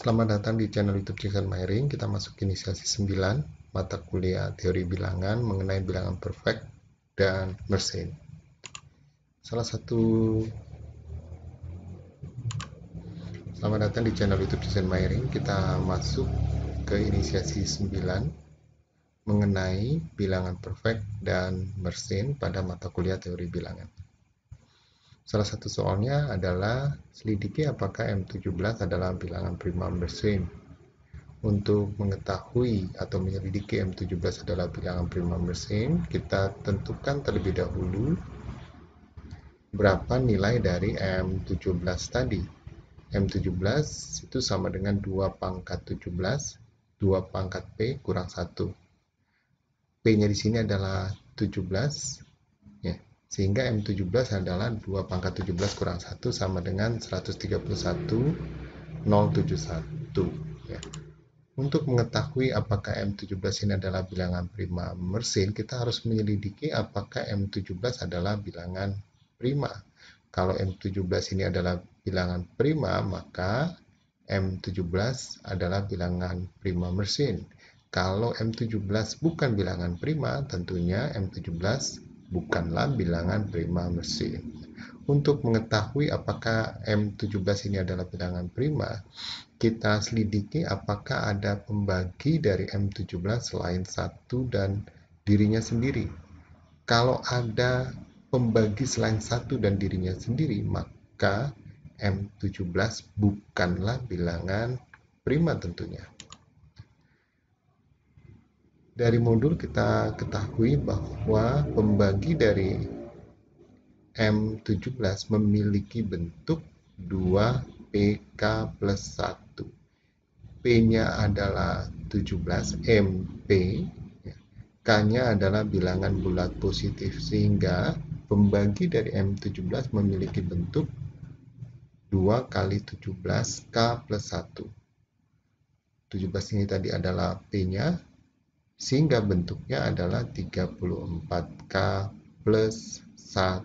Selamat datang di channel YouTube Jackson Myring. Kita masuk inisiasi 9 mata kuliah teori bilangan mengenai bilangan perfect dan mersenne. Selamat datang di channel YouTube Jackson Myring. Kita masuk ke inisiasi 9 mengenai bilangan perfect dan mersenne pada mata kuliah teori bilangan. Salah satu soalnya adalah selidiki apakah M17 adalah bilangan prima mersenne. Untuk mengetahui atau menyelidiki M17 adalah bilangan prima mersenne, kita tentukan terlebih dahulu berapa nilai dari M17 tadi. M17 itu sama dengan 2 pangkat 17, 2 pangkat P kurang 1. P-nya di sini adalah 17, ya. Sehingga M17 adalah 2 pangkat 17 kurang 1 sama dengan 131,071. Ya. Untuk mengetahui apakah M17 ini adalah bilangan prima mersenne, kita harus menyelidiki apakah M17 adalah bilangan prima. Kalau M17 ini adalah bilangan prima, maka M17 adalah bilangan prima mersenne. Kalau M17 bukan bilangan prima, tentunya M17 bukanlah bilangan prima mersenne. Untuk mengetahui apakah M17 ini adalah bilangan prima, kita selidiki apakah ada pembagi dari M17 selain 1 dan dirinya sendiri. Kalau ada pembagi selain 1 dan dirinya sendiri, maka M17 bukanlah bilangan prima tentunya. Dari modul kita ketahui bahwa pembagi dari M17 memiliki bentuk 2PK plus 1. P-nya adalah 17 MP, K-nya adalah bilangan bulat positif, sehingga pembagi dari M17 memiliki bentuk 2 kali 17 K plus 1. 17 ini tadi adalah P-nya, sehingga bentuknya adalah 34K plus 1.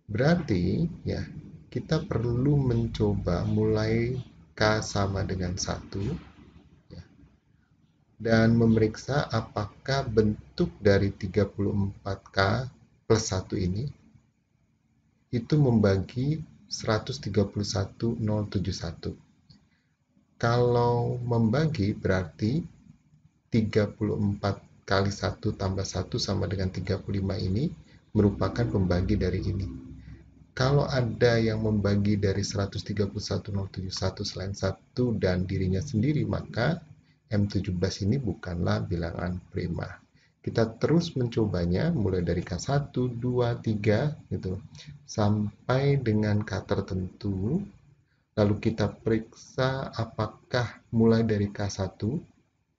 Berarti ya, kita perlu mencoba mulai K sama dengan 1 ya, dan memeriksa apakah bentuk dari 34K plus 1 ini itu membagi 131,071. Kalau membagi berarti 34 kali 1 tambah 1 sama dengan 35 ini merupakan pembagi dari ini. Kalau ada yang membagi dari 131,071 selain 1 dan dirinya sendiri, maka M17 ini bukanlah bilangan prima. Kita terus mencobanya mulai dari K1, 2, 3 gitu, sampai dengan K tertentu. Lalu kita periksa apakah mulai dari K1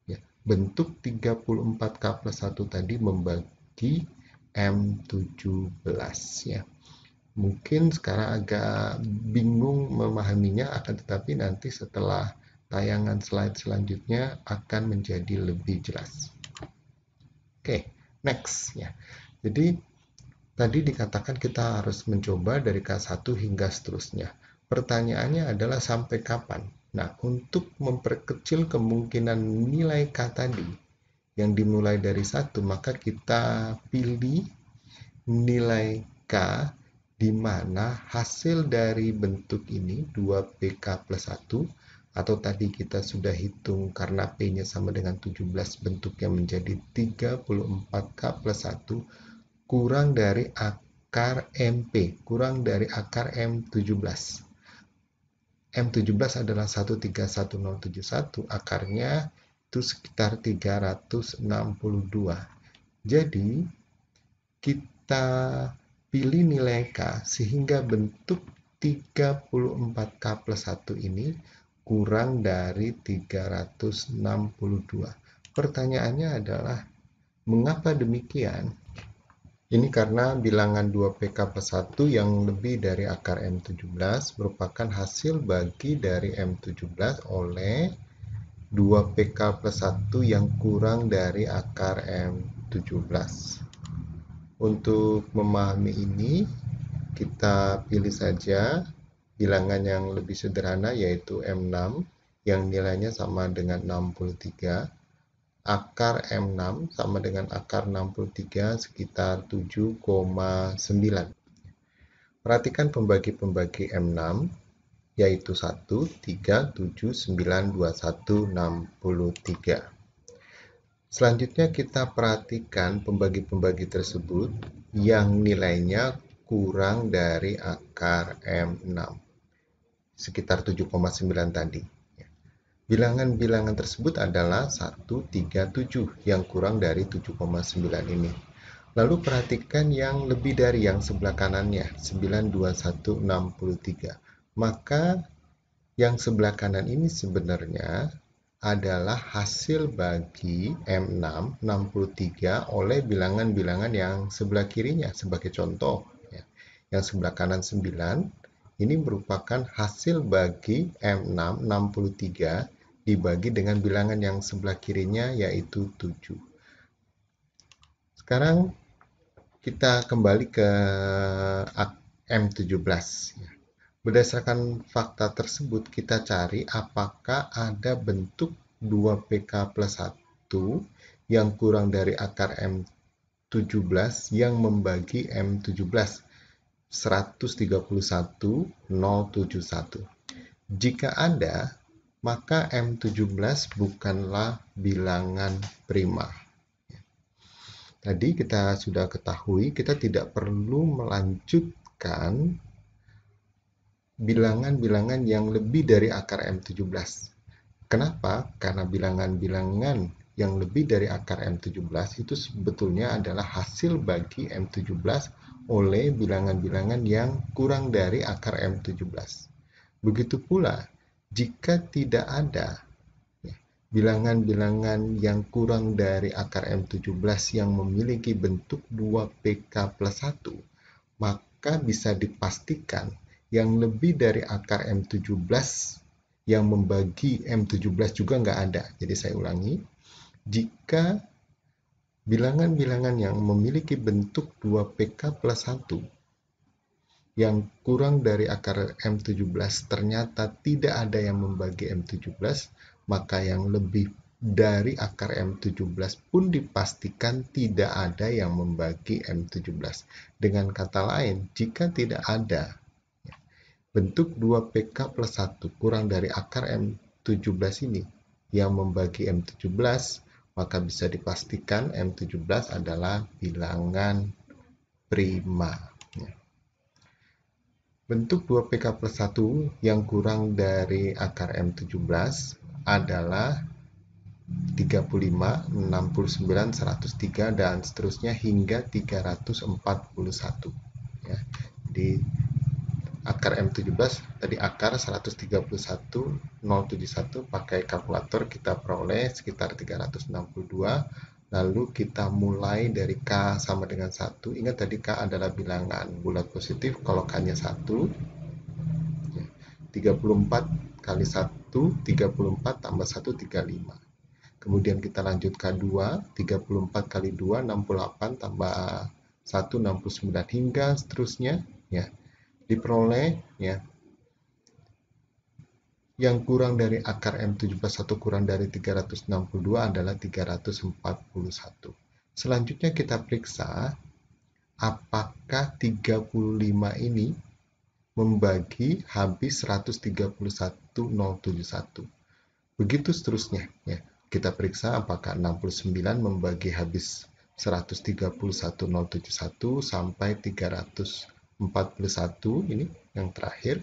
ya, bentuk 34K plus 1 tadi membagi M17 ya. Mungkin sekarang agak bingung memahaminya, akan tetapi nanti setelah tayangan slide selanjutnya akan menjadi lebih jelas. Oke, next ya. Jadi tadi dikatakan kita harus mencoba dari K1 hingga seterusnya. Pertanyaannya adalah sampai kapan? Nah, untuk memperkecil kemungkinan nilai K tadi yang dimulai dari 1, maka kita pilih nilai K di mana hasil dari bentuk ini 2PK plus 1, atau tadi kita sudah hitung karena P-nya sama dengan 17, bentuknya menjadi 34K plus 1, kurang dari akar MP, kurang dari akar M17. M17 adalah 131,071, akarnya itu sekitar 362. Jadi, kita pilih nilai K sehingga bentuk 34K plus 1 ini kurang dari 362. Pertanyaannya adalah, mengapa demikian? Ini karena bilangan 2PK plus 1 yang lebih dari akar M17 merupakan hasil bagi dari M17 oleh 2PK plus 1 yang kurang dari akar M17. Untuk memahami ini, kita pilih saja bilangan yang lebih sederhana yaitu M6 yang nilainya sama dengan 63. Akar M6 sama dengan akar 63 sekitar 7,9. Perhatikan pembagi-pembagi M6 yaitu 1, 3, 7, 9, 21, 63. Selanjutnya kita perhatikan pembagi-pembagi tersebut yang nilainya kurang dari akar M6, sekitar 7,9 tadi. Bilangan-bilangan tersebut adalah 1, 3, 7 yang kurang dari 7,9 ini. Lalu perhatikan yang lebih dari yang sebelah kanannya, 9, 21, 63. Maka yang sebelah kanan ini sebenarnya adalah hasil bagi M6, 63 oleh bilangan-bilangan yang sebelah kirinya. Sebagai contoh, yang sebelah kanan 9, ini merupakan hasil bagi M6, 63 dibagi dengan bilangan yang sebelah kirinya yaitu 7. Sekarang kita kembali ke M17. Berdasarkan fakta tersebut, kita cari apakah ada bentuk 2pk plus 1 yang kurang dari akar M17 yang membagi M17 131,071. Jika ada, maka M17 bukanlah bilangan prima. Tadi kita sudah ketahui, kita tidak perlu melanjutkan bilangan-bilangan yang lebih dari akar M17. Kenapa? Karena bilangan-bilangan yang lebih dari akar M17 itu sebetulnya adalah hasil bagi M17 oleh bilangan-bilangan yang kurang dari akar M17. Begitu pula, jika tidak ada bilangan-bilangan yang kurang dari akar M17 yang memiliki bentuk 2pk plus 1, maka bisa dipastikan yang lebih dari akar M17 yang membagi M17 juga nggak ada. Jadi saya ulangi, jika bilangan-bilangan yang memiliki bentuk 2pk plus 1 yang kurang dari akar M17 ternyata tidak ada yang membagi M17, maka yang lebih dari akar M17 pun dipastikan tidak ada yang membagi M17. Dengan kata lain, jika tidak ada bentuk 2pk plus 1 kurang dari akar M17 ini yang membagi M17, maka bisa dipastikan M17 adalah bilangan prima. Bentuk 2pk plus 1 yang kurang dari akar M17 adalah 35, 69, 103, dan seterusnya hingga 341. Ya. Jadi akar M17 tadi akar 131,071 pakai kalkulator kita peroleh sekitar 362. Lalu kita mulai dari K sama dengan 1. Ingat tadi K adalah bilangan bulat positif, kalau K-nya 1. 34 kali 1, 34 tambah 1, 35. Kemudian kita lanjut K2, 34 kali 2, 68 tambah 1, 69, hingga seterusnya. Ya, diperoleh ya, yang kurang dari akar M17 kurang dari 362 adalah 341. Selanjutnya kita periksa apakah 35 ini membagi habis 131,071. Begitu seterusnya ya. Kita periksa apakah 69 membagi habis 131,071 sampai 341 ini yang terakhir.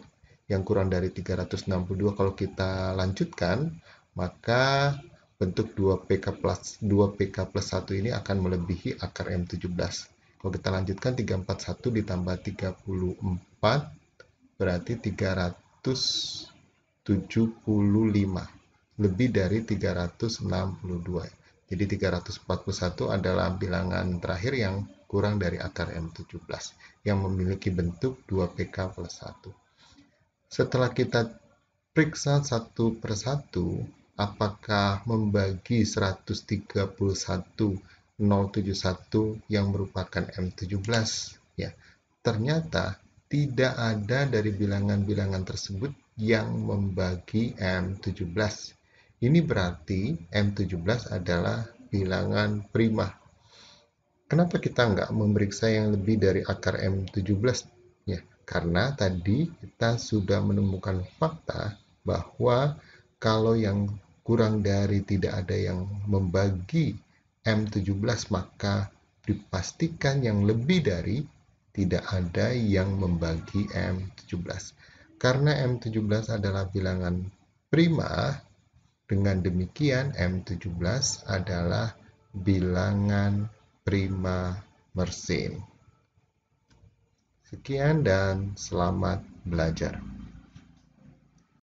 Yang kurang dari 362, kalau kita lanjutkan, maka bentuk 2pk plus 1 ini akan melebihi akar M17. Kalau kita lanjutkan, 341 ditambah 34 berarti 375, lebih dari 362. Jadi 341 adalah bilangan terakhir yang kurang dari akar M17 yang memiliki bentuk 2pk plus 1. Setelah kita periksa satu persatu, apakah membagi 131,071 yang merupakan M17? Ya, ternyata tidak ada dari bilangan-bilangan tersebut yang membagi M17. Ini berarti M17 adalah bilangan prima. Kenapa kita nggak memeriksa yang lebih dari akar M17? Ya, karena tadi kita sudah menemukan fakta bahwa kalau yang kurang dari tidak ada yang membagi M17, maka dipastikan yang lebih dari tidak ada yang membagi M17. Karena M17 adalah bilangan prima, dengan demikian M17 adalah bilangan prima Mersenne. Sekian dan selamat belajar.